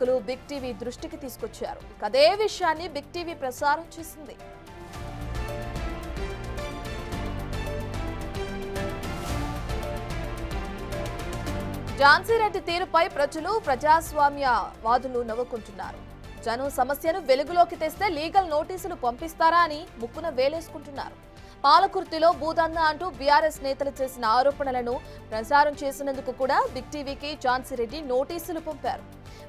నాయకులు big TV దృష్టికి తీసుకొచ్చారు. అదే విషయాన్ని బిగ్ టీవీ ప్రసారం చేసింది. ఝాన్సీ రెడ్డి తీరుపై ప్రజలు ప్రజాస్వామ్యవాదులు నవ్వుకుంటున్నారు. జనం సమస్యను వెలుగులోకి తెస్తే లీగల్ నోటీసులు పంపిస్తారా అని ముక్కున వేలేసుకుంటున్నారు. పాలకుర్తిలో భూదందా అంటూ బీఆర్ఎస్ నేతలు చేసిన ఆరోపణలను ప్రసారం చేసినందుకు కూడా బిగ్ టీవీకి ఝాన్సీ రెడ్డి నోటీసులు పంపారు.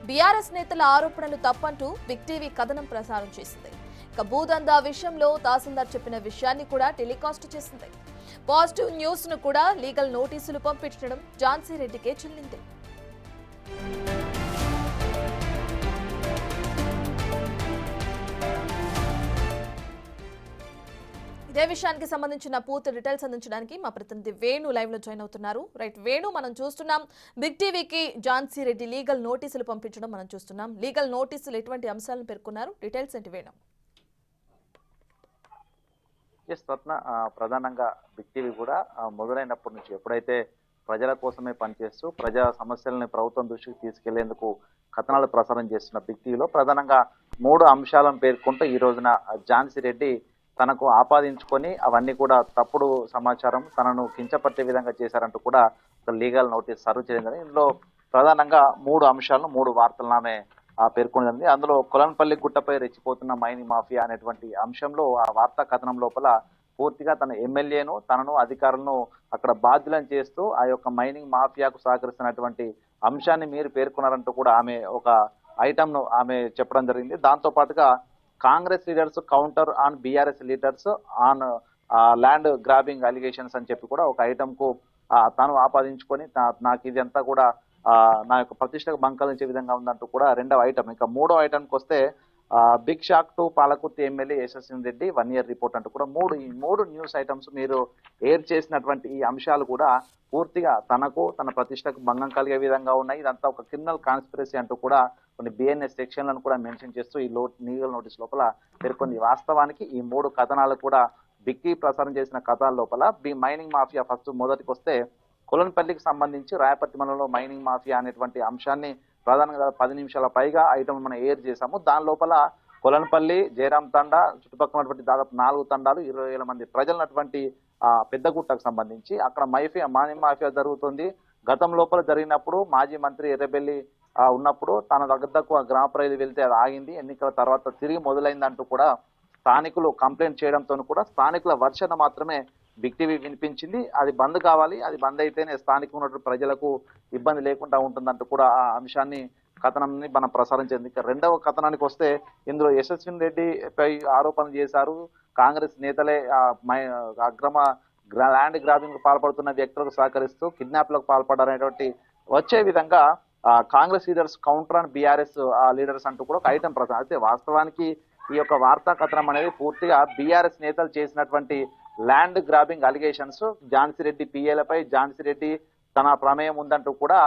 బీఆర్ఎస్ నేతల ఆరోపణలు తప్పంటూ బిగ్ టీవీ కథనం ప్రసారం చేసింది. ఇక భూదందా విషయంలో తహసీల్దార్ చెప్పిన విషయాన్ని కూడా టెలికాస్ట్ చేసింది. పాజిటివ్ న్యూస్ ను కూడా లీగల్ నోటీసులు పంపించడం ఝాన్సీ రెడ్డికే చెల్లింది. ఇదే విషయానికి సంబంధించిన పూర్తి డీటెయిల్స్ అందించడానికి మా ప్రతినిధి వేణు లైవ్ లో జాయిన్ అవుతున్నారు. రైట్ వేణు, మనం చూస్తున్నాం బిగ్ టీవీకి ఝాన్సీ రెడ్డి లీగల్ నోటీసులు పంపించడం మనం చూస్తున్నాం. లీగల్ నోటీసులు ఎటువంటి అంశాలను పేర్కొన్నారు? డీటెయిల్స్ ఏంటి వేణు? స్వప్న, ప్రధానంగా బిగ్ టీవీ కూడా మొదలైనప్పటి నుంచి ఎప్పుడైతే ప్రజల కోసమే పనిచేస్తూ ప్రజా సమస్యలని ప్రభుత్వం దృష్టికి తీసుకెళ్లేందుకు కథనాలు ప్రసారం చేస్తున్న బిగ్ టీవీలో ప్రధానంగా 3 అంశాలను పేర్కొంటూ ఈ రోజున ఝాన్సీ రెడ్డి తనకు ఆపాదించుకొని అవన్నీ కూడా తప్పుడు సమాచారం, తనను కించపట్టే విధంగా చేశారంటూ కూడా ఒక లీగల్ నోటీస్ సర్వ్ చేయడం. ఇందులో ప్రధానంగా 3 అంశాలను 3 వార్తలను ఆమె పేర్కొన్నది. అందులో కొలన్పల్లి గుట్టపై రెచ్చిపోతున్న మైనింగ్ మాఫియా అనేటువంటి అంశంలో ఆ వార్తా కథనం లోపల పూర్తిగా తన ఎమ్మెల్యేను, తనను, అధికారులను అక్కడ బాధ్యులను చేస్తూ ఆ యొక్క మైనింగ్ మాఫియాకు సహకరిస్తున్నటువంటి అంశాన్ని మీరు పేర్కొన్నారంటూ కూడా ఆమె ఒక ఐటమ్ను ఆమె చెప్పడం జరిగింది. దాంతో పాటుగా Congress leaders counter on BRS leaders on land grabbing allegations అని చెప్పి కూడా ఒక ఐటమ్ కు తాను ఆపాదించుకొని నాకు ఇది అంతా కూడా నా యొక్క ప్రతిష్టకు బంకలించే విధంగా ఉందంటూ కూడా 2వ ఐటమ్. ఇంకా 3వ ఐటమ్కి వస్తే big shock to Palakurthi MLA Yashaswini Reddy 1 year report అంటూ కూడా ఈ మూడు న్యూస్ ఐటమ్స్ మీరు ఎయిర్ చేసినటువంటి ఈ అంశాలు కూడా పూర్తిగా తనకు, తన ప్రతిష్టకు భంగం కలిగే విధంగా ఉన్నాయి. ఇదంతా ఒక క్రిమినల్ కాన్స్పిరసీ అంటూ కూడా కొన్ని బిఎన్ఎస్ సెక్షన్లను కూడా మెన్షన్ చేస్తూ ఈ లీగల్ నోటీస్ లోపల పేర్కొంది. వాస్తవానికి ఈ 3 కథనాలు కూడా బిగ్ టీవీ ప్రసారం చేసిన కథనాల లోపల మైనింగ్ మాఫియా ఫస్ట్ మొదటికి వస్తే కొలన్పల్లికి సంబంధించి రాయపర్తి మండలంలో మైనింగ్ మాఫియా అనేటువంటి అంశాన్ని ప్రధానంగా 10 నిమిషాల పైగా ఐటమ్ మనం ఎయిర్ చేశాము. దాని లోపల కొలన్పల్లి, జయరాం తండా, చుట్టుపక్కల ఉన్నటువంటి దాదాపు 4 తండాలు, 20,000 మంది ప్రజలున్నటువంటి పెద్దగుట్టకు సంబంధించి అక్కడ మైనింగ్ మాఫియా జరుగుతుంది. గతం లోపల జరిగినప్పుడు మాజీ మంత్రి ఎర్రబెల్లి ఉన్నప్పుడు తన దగ్గరకు ఆ గ్రామ ప్రజలు వెళ్తే అది ఆగింది. ఎన్నికల తర్వాత తిరిగి మొదలైందంటూ కూడా స్థానికులు కంప్లైంట్ చేయడంతో కూడా స్థానికుల వర్షన మాత్రమే బిగ్ టీవీ వినిపించింది. అది బంద్ కావాలి, అది బంద్ అయితేనే స్థానికంగా ఉన్నటువంటి ప్రజలకు ఇబ్బంది లేకుండా ఉంటుందంటూ కూడా ఆ అంశాన్ని కథనాన్ని మనం ప్రసారించింది. 2వ కథనానికి వస్తే ఇందులో యశస్విని రెడ్డిపై ఆరోపణలు చేశారు. కాంగ్రెస్ నేతలే అక్రమ ల్యాండ్ గ్రాబింగ్ పాల్పడుతున్న వ్యక్తులకు సహకరిస్తూ కిడ్నాప్లకు పాల్పడారనేటువంటి వచ్చే విధంగా Congress leaders counter on BRS leaders అంటూ కూడా ఒక ఐటమ్ ప్రసారం. అయితే వాస్తవానికి ఈ యొక్క వార్తా కథనం అనేది పూర్తిగా బీఆర్ఎస్ నేతలు చేసినటువంటి land grabbing allegations, Jhansi Reddy పిఏలపై ఝాన్సీ రెడ్డి తన ప్రమేయం ఉందంటూ కూడా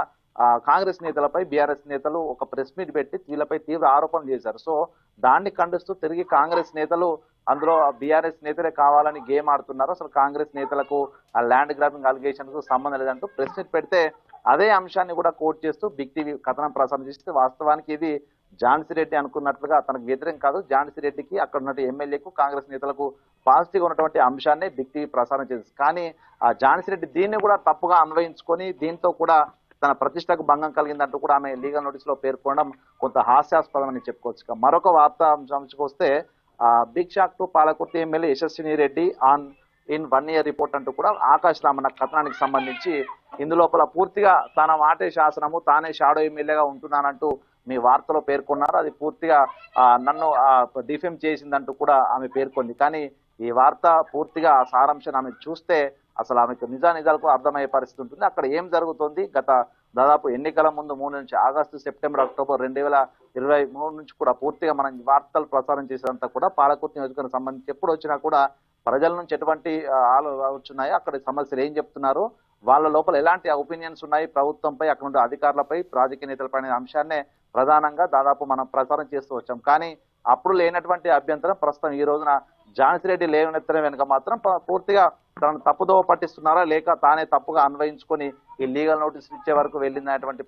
కాంగ్రెస్ నేతలపై బీఆర్ఎస్ నేతలు ఒక ప్రెస్ మీట్ పెట్టి వీళ్ళపై తీవ్ర ఆరోపణలు చేశారు. సో దాన్ని ఖండిస్తూ తిరిగి కాంగ్రెస్ నేతలు అందులో బీఆర్ఎస్ నేతలే కావాలని గేమ్ ఆడుతున్నారు, అసలు కాంగ్రెస్ నేతలకు ఆ ల్యాండ్ గ్రాబింగ్ అలిగేషన్స్ సంబంధం లేదంటూ ప్రెస్ మీట్ పెడితే అదే అంశాన్ని కూడా కోట్ చేస్తూ బిగ్ టీవీ కథనం ప్రసారం చేస్తే వాస్తవానికి ఇది ఝాన్సీ రెడ్డి అనుకున్నట్లుగా తనకు వ్యతిరేకం కాదు. ఝాన్సీ రెడ్డికి అక్కడ ఉన్న ఎమ్మెల్యేకు, కాంగ్రెస్ నేతలకు పాజిటివ్గా ఉన్నటువంటి అంశాన్ని బిగ్ టీవీ ప్రసారం చేస్తుంది. కానీ ఆ ఝాన్సీ రెడ్డి దీన్ని కూడా తప్పుగా అన్వయించుకొని దీంతో కూడా తన ప్రతిష్టకు భంగం కలిగిందంటూ కూడా ఆమె లీగల్ నోటీస్ లో పేర్కొనడం కొంత హాస్యాస్పదం అని చెప్పుకోవచ్చు. మరొక వార్తా అంశానికి వస్తే big shock to Palakurthi MLA Yashaswini Reddy in 1 year report అంటూ కూడా ఆకాశ్ రామన్న కథనానికి సంబంధించి ఇందులోపల పూర్తిగా తన మాటే శాసనము, తానే షాడో ఎమ్మెల్యేగా ఉంటున్నానంటూ మీ వార్తలో పేర్కొన్నారు. అది పూర్తిగా నన్ను డిఫేమ్ చేసిందంటూ కూడా ఆమె పేర్కొంది. కానీ ఈ వార్త పూర్తిగా సారాంశాన్ని ఆమె చూస్తే అసలు ఆమెకు నిజానిజాలకు అర్థమయ్యే పరిస్థితి ఉంటుంది. అక్కడ ఏం జరుగుతుంది, గత దాదాపు ఎన్నికల ముందు 3 నుంచి ఆగస్టు, సెప్టెంబర్, అక్టోబర్ 2023 నుంచి కూడా పూర్తిగా మనం వార్తలు ప్రసారం చేసేదంతా కూడా పాలకుర్తి నియోజకవర్గం సంబంధించి ఎప్పుడు వచ్చినా కూడా ప్రజల నుంచి ఎటువంటి వచ్చున్నాయో, అక్కడ సమస్యలు ఏం చెప్తున్నారు, వాళ్ళ లోపల ఎలాంటి ఒపీనియన్స్ ఉన్నాయి ప్రభుత్వంపై, అక్కడ ఉండే అధికారులపై, రాజకీయ నేతలపై అనే అంశాన్నే ప్రధానంగా దాదాపు మనం ప్రసారం చేస్తూ వచ్చాం. కానీ అప్పుడు లేనటువంటి అభ్యంతరం ప్రస్తుతం ఈ రోజున ఝాన్సీ రెడ్డి లేవనెత్తడం వెనుక మాత్రం పూర్తిగా తనను తప్పుదోవ పట్టిస్తున్నారా, లేక తానే తప్పుగా అన్వయించుకొని ఈ లీగల్ నోటీసులు ఇచ్చే వరకు వెళ్ళినటువంటి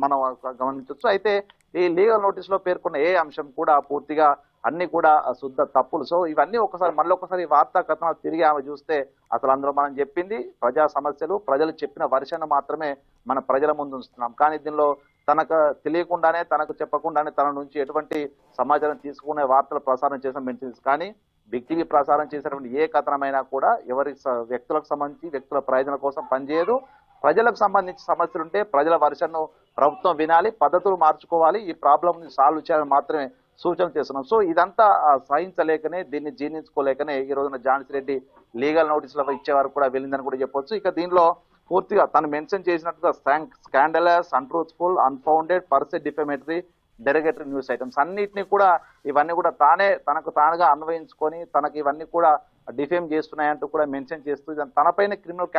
మనం గమనించవచ్చు. అయితే ఈ లీగల్ నోటీస్ లో పేర్కొన్న ఏ అంశం కూడా పూర్తిగా అన్ని కూడా శుద్ధ తప్పులు. సో ఇవన్నీ మళ్ళీ ఒకసారి వార్తా కథనాలు తిరిగి ఆమె చూస్తే అసలు అందులో మనం చెప్పింది ప్రజా సమస్యలు, ప్రజలు చెప్పిన వర్షను మాత్రమే మన ప్రజల ముందు ఉంచుతున్నాం. కానీ దీనిలో తనకు తెలియకుండానే, తనకు చెప్పకుండానే తన నుంచి ఎటువంటి సమాచారం తీసుకునే వార్తలు ప్రసారం చేసిన మెన్షన్స్. కానీ బిగ్ టీవీ ప్రసారం చేసినటువంటి ఏ కథనమైనా కూడా వ్యక్తులకు సంబంధించి వ్యక్తుల ప్రయోజనం కోసం పనిచేయదు. ప్రజలకు సంబంధించి సమస్యలు ఉంటే ప్రజల వర్షన్ను ప్రభుత్వం వినాలి, పద్ధతులు మార్చుకోవాలి, ఈ ప్రాబ్లమ్ ని సాల్వ్ చేయాలని మాత్రమే సూచనలు చేస్తున్నాం. సో ఇదంతా సహించలేకనే, దీన్ని జీర్ణించుకోలేకనే ఈ రోజున ఝాన్సీ రెడ్డి లీగల్ నోటీసులు ఇచ్చే వరకు కూడా వెళ్ళిందని కూడా చెప్పొచ్చు. ఇక దీనిలో పూర్తిగా తను మెన్షన్ చేసినట్టుగా scandalous, untruthful, unfounded, per se defamatory, derogatory news items అన్నిటినీ కూడా ఇవన్నీ కూడా తనకు తానుగా అన్వయించుకొని తనకి ఇవన్నీ కూడా డిఫేమ్ చేస్తున్నాయంటూ కూడా మెన్షన్ చేస్తూ తనపైన క్రిమినల్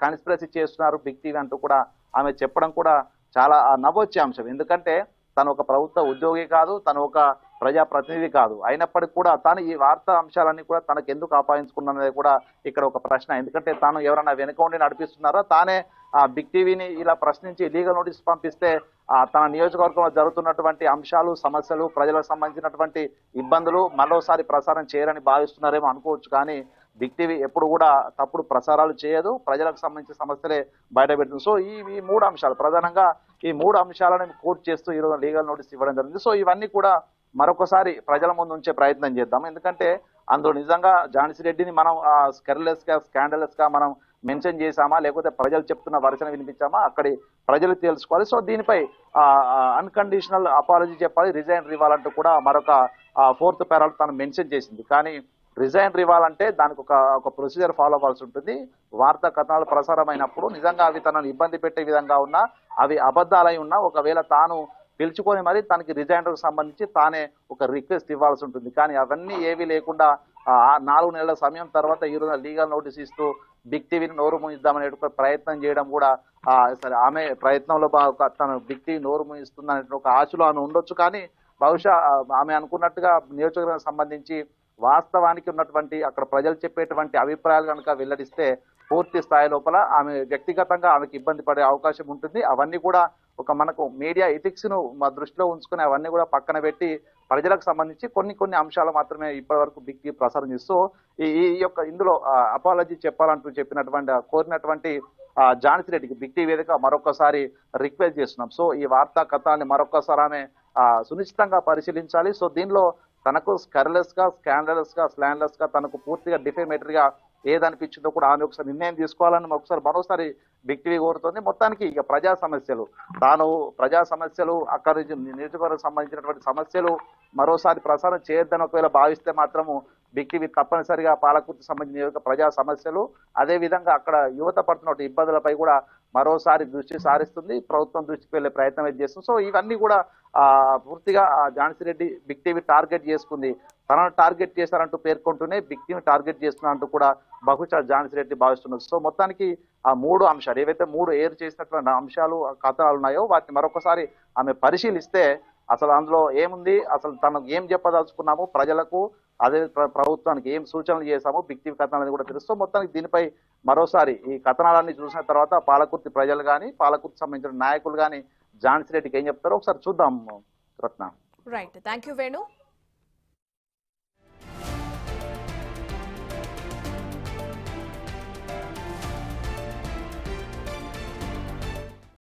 కాన్స్పిరసీ చేస్తున్నారు బిగ్ టీవీ అంటూ కూడా ఆమె చెప్పడం కూడా చాలా నవ్వొచ్చే అంశం. ఎందుకంటే తను ఒక ప్రభుత్వ ఉద్యోగి కాదు, తను ఒక ప్రజాప్రతినిధి కాదు. అయినప్పటికీ కూడా తాను ఈ వార్తా అంశాలన్నీ కూడా తనకు ఎందుకు ఆపాదించుకున్నది కూడా ఇక్కడ ఒక ప్రశ్న. ఎందుకంటే తాను ఎవరైనా వెనుక ఉండి నడిపిస్తున్నారో, తానే ఆ బిగ్ టీవీని ఇలా ప్రశ్నించి లీగల్ నోటీస్ పంపిస్తే తన నియోజకవర్గంలో జరుగుతున్నటువంటి అంశాలు, సమస్యలు, ప్రజలకు సంబంధించినటువంటి ఇబ్బందులు మరోసారి ప్రసారం చేయరని భావిస్తున్నారేమో అనుకోవచ్చు. కానీ బిగ్ టీవీ ఎప్పుడు కూడా తప్పుడు ప్రసారాలు చేయదు, ప్రజలకు సంబంధించిన సమస్యలే బయటపెడుతుంది. సో ఈ మూడు అంశాలు ప్రధానంగా ఈ మూడు అంశాలను కోట్ చేస్తూ ఈరోజు లీగల్ నోటీస్ ఇవ్వడం జరిగింది. సో ఇవన్నీ కూడా మరొకసారి ప్రజల ముందు ఉంచే ప్రయత్నం చేద్దాం. ఎందుకంటే అందులో నిజంగా ఝాన్సీ రెడ్డిని మనం స్కెర్లెస్ గా, స్కాండలస్ గా మనం మెన్షన్ చేశామా, లేకపోతే ప్రజలు చెప్తున్న వర్షన వినిపించామా, అక్కడి ప్రజలు తెలుసుకోవాలి. సో దీనిపై అన్కండిషనల్ అపాలజీ చెప్పాలి, రిజైన్ ఇవ్వాలంటూ కూడా మరొక 4th పారాలో తను మెన్షన్ చేసింది. కానీ రిజైన్ ఇవ్వాలంటే దానికి ఒక ప్రొసీజర్ ఫాలో అవ్వాల్సి ఉంటుంది. వార్తా కథనాలు ప్రసారమైనప్పుడు నిజంగా అవి తనను ఇబ్బంది పెట్టే విధంగా ఉన్నా, అవి అబద్ధాలై ఉన్నా, ఒకవేళ తాను పిలుచుకొని మరి తనకి రిజైనర్కి సంబంధించి తానే ఒక రిక్వెస్ట్ ఇవ్వాల్సి ఉంటుంది. కానీ అవన్నీ ఏవి లేకుండా 4 నెలల సమయం తర్వాత ఈరోజు లీగల్ నోటీస్ ఇస్తూ బిగ్ టీవీని నోరు మూయిద్దామనే ప్రయత్నం చేయడం కూడా సరే, ఆమె ప్రయత్నంలో తను బిగ్ టీవీ నోరు మూయిస్తుందనే ఒక ఆశలో ఆమె ఉండొచ్చు. కానీ బహుశా ఆమె అనుకున్నట్టుగా నియోజకవర్గానికి సంబంధించి వాస్తవానికి ఉన్నటువంటి అక్కడ ప్రజలు చెప్పేటువంటి అభిప్రాయాలు కనుక వెల్లడిస్తే పూర్తి స్థాయి లోపల ఆమె వ్యక్తిగతంగా ఆమెకు ఇబ్బంది పడే అవకాశం ఉంటుంది. అవన్నీ కూడా మనకు మీడియా ఎథిక్స్ ను దృష్టిలో ఉంచుకుని అవన్నీ కూడా పక్కన పెట్టి ప్రజలకు సంబంధించి కొన్ని అంశాలు మాత్రమే ఇప్పటి వరకు బిగ్ టీవీ ప్రసారం చేస్తూ ఇందులో అపాలజీ చెప్పాలంటూ కోరినటువంటి ఝాన్సీ రెడ్డికి బిగ్ టీవీ వేదిక మరొకసారి రిక్వెస్ట్ చేస్తున్నాం. సో ఈ వార్తా కథనాన్ని మరొకసారి ఆమె సునిశ్చితంగా పరిశీలించాలి. సో దీనిలో తనకు స్కెర్లెస్ గా, స్కాండలస్ గా, స్లాండ్లెస్ గా, తనకు పూర్తిగా డిఫేమేటరీగా ఏదనిపించిందో కూడా ఆమె ఒకసారి నిర్ణయం తీసుకోవాలని మరోసారి బిగ్ టీవీ కోరుతుంది. మొత్తానికి ఇక ప్రజా సమస్యలు అక్కడ నియోజకవర్గం సంబంధించినటువంటి సమస్యలు మరోసారి ప్రసారం చేయొద్దని ఒకవేళ భావిస్తే మాత్రము బిగ్ టీవీ తప్పనిసరిగా పాలకుర్తి సంబంధించిన ప్రజా సమస్యలు, అదే విధంగా అక్కడ యువత పడుతున్న ఇబ్బందులపై కూడా మరోసారి దృష్టి సారిస్తుంది, ప్రభుత్వం దృష్టికి వెళ్లే ప్రయత్నం అయితే చేస్తుంది. సో ఇవన్నీ కూడా పూర్తిగా Jhansi Reddy big TV target చేసుకుంది. తనను టార్గెట్ చేశారంటూ పేర్కొంటూనే బిగ్ టీవీ టార్గెట్ చేస్తున్నా అంటూ కూడా బహుశా ఝాన్సీ రెడ్డి భావిస్తున్నారు. సో మొత్తానికి ఆ 3 అంశాలు ఏవైతే 3 ఏర్ చేసినటువంటి అంశాలు, కథనాలు ఉన్నాయో వాటిని మరొకసారి ఆమె పరిశీలిస్తే అసలు అందులో ఏముంది, అసలు తను ఏం చెప్పదలుచుకున్నాము ప్రజలకు, అదే ప్రభుత్వానికి ఏం సూచనలు చేశాము బిగ్ టీవీ కథనాలని కూడా తెలుసు. మొత్తానికి దీనిపై మరోసారి ఈ కథనాలన్నీ చూసిన తర్వాత పాలకుర్తి ప్రజలు కానీ, పాలకుర్తి సంబంధించిన నాయకులు కానీ ఝాన్సీ రెడ్డికి ఏం చెప్తారో ఒకసారి చూద్దాం Ratna. Right, thank you Venu.